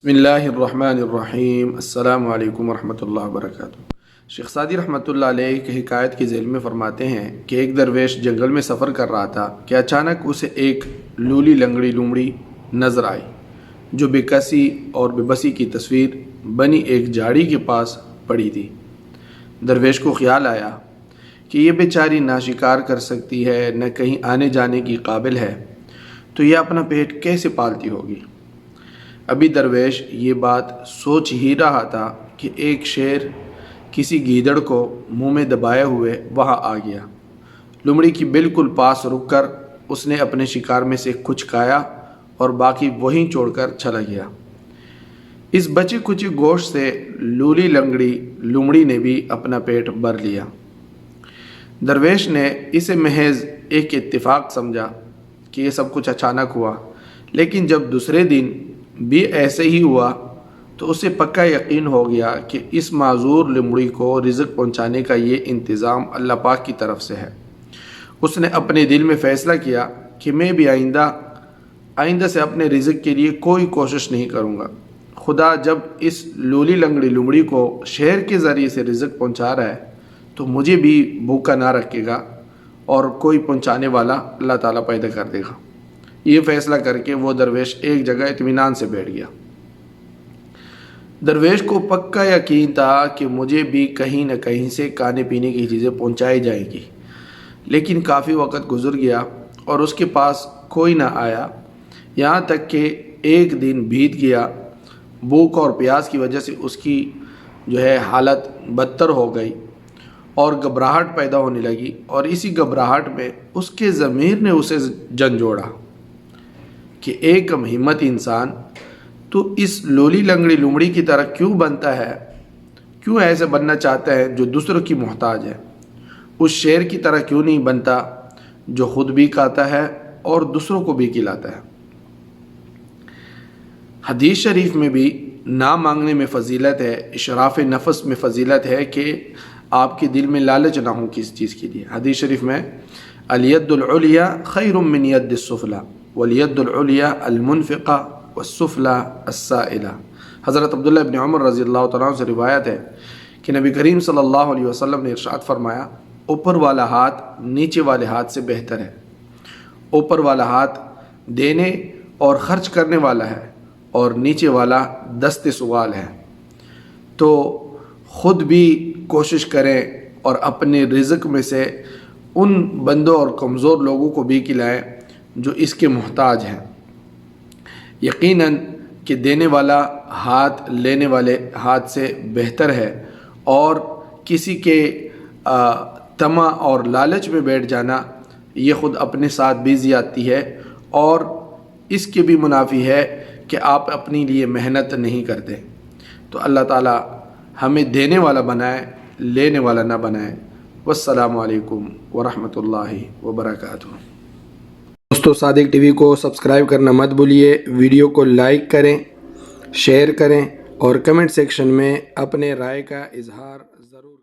بسم اللہ الرحمن الرحیم السلام علیکم ورحمۃ اللہ وبرکاتہ۔ شیخ سعدی رحمۃ اللہ علیہ کی حکایت کی ذیل میں فرماتے ہیں کہ ایک درویش جنگل میں سفر کر رہا تھا کہ اچانک اسے ایک لولی لنگڑی لومڑی نظر آئی جو بے کسی اور بے بسی کی تصویر بنی ایک جھاڑی کے پاس پڑی تھی۔ درویش کو خیال آیا کہ یہ بیچاری نہ شکار کر سکتی ہے نہ کہیں آنے جانے کی قابل ہے، تو یہ اپنا پیٹ کیسے پالتی ہوگی؟ ابھی درویش یہ بات سوچ ہی رہا تھا کہ ایک شیر کسی گیدڑ کو منہ میں دبائے ہوئے وہاں آ گیا۔ لومڑی کی بالکل پاس رک کر اس نے اپنے شکار میں سے کچھ کھایا اور باقی وہیں چھوڑ کر چلا گیا۔ اس بچے کچے گوشت سے لولی لنگڑی لومڑی نے بھی اپنا پیٹ بھر لیا۔ درویش نے اسے محض ایک اتفاق سمجھا کہ یہ سب کچھ اچانک ہوا، لیکن جب دوسرے دن بھی ایسے ہی ہوا تو اسے پکا یقین ہو گیا کہ اس معذور لومڑی کو رزق پہنچانے کا یہ انتظام اللہ پاک کی طرف سے ہے۔ اس نے اپنے دل میں فیصلہ کیا کہ میں بھی آئندہ سے اپنے رزق کے لیے کوئی کوشش نہیں کروں گا۔ خدا جب اس لولی لنگڑی لومڑی کو شہر کے ذریعے سے رزق پہنچا رہا ہے تو مجھے بھی بھوکا نہ رکھے گا اور کوئی پہنچانے والا اللہ تعالیٰ پیدا کر دے گا۔ یہ فیصلہ کر کے وہ درویش ایک جگہ اطمینان سے بیٹھ گیا۔ درویش کو پکا یقین تھا کہ مجھے بھی کہیں نہ کہیں سے کھانے پینے کی چیزیں پہنچائی جائیں گی، لیکن کافی وقت گزر گیا اور اس کے پاس کوئی نہ آیا، یہاں تک کہ ایک دن بیت گیا۔ بھوک اور پیاس کی وجہ سے اس کی حالت بدتر ہو گئی اور گھبراہٹ پیدا ہونے لگی، اور اسی گھبراہٹ میں اس کے ضمیر نے اسے جھنجھوڑا کہ اے کم ہمت انسان، تو اس لولی لنگڑی لومڑی کی طرح کیوں بنتا ہے؟ کیوں ایسے بننا چاہتا ہے جو دوسروں کی محتاج ہے؟ اس شیر کی طرح کیوں نہیں بنتا جو خود بھی کھاتا ہے اور دوسروں کو بھی کھلاتا ہے؟ حدیث شریف میں بھی نہ مانگنے میں فضیلت ہے، اشراف نفس میں فضیلت ہے کہ آپ کے دل میں لالچ نہ ہو کسی چیز کے لیے۔ حدیث شریف میں الید العلیٰ خیر من ید السفلی والید العلیٰ المنفقہ والسفلی السائلہ۔ حضرت عبداللہ ابن عمر رضی اللہ تعالیٰ عنہ سے روایت ہے کہ نبی کریم صلی اللہ علیہ وسلم نے ارشاد فرمایا، اوپر والا ہاتھ نیچے والے ہاتھ سے بہتر ہے۔ اوپر والا ہاتھ دینے اور خرچ کرنے والا ہے اور نیچے والا دست سوال ہے۔ تو خود بھی کوشش کریں اور اپنے رزق میں سے ان بندوں اور کمزور لوگوں کو بھی کھلائیں جو اس کے محتاج ہیں۔ یقیناً کہ دینے والا ہاتھ لینے والے ہاتھ سے بہتر ہے، اور کسی کے طمع اور لالچ میں بیٹھ جانا یہ خود اپنے ساتھ بھی زیادتی ہے، اور اس کے بھی منافی ہے کہ آپ اپنے لیے محنت نہیں کرتے۔ تو اللہ تعالیٰ ہمیں دینے والا بنائے، لینے والا نہ بنائے۔ والسلام علیکم ورحمۃ اللہ وبرکاتہ۔ دوستو، صادق ٹی وی کو سبسکرائب کرنا مت بھولیے، ویڈیو کو لائک کریں، شیئر کریں اور کمنٹ سیکشن میں اپنے رائے کا اظہار ضرور کریں۔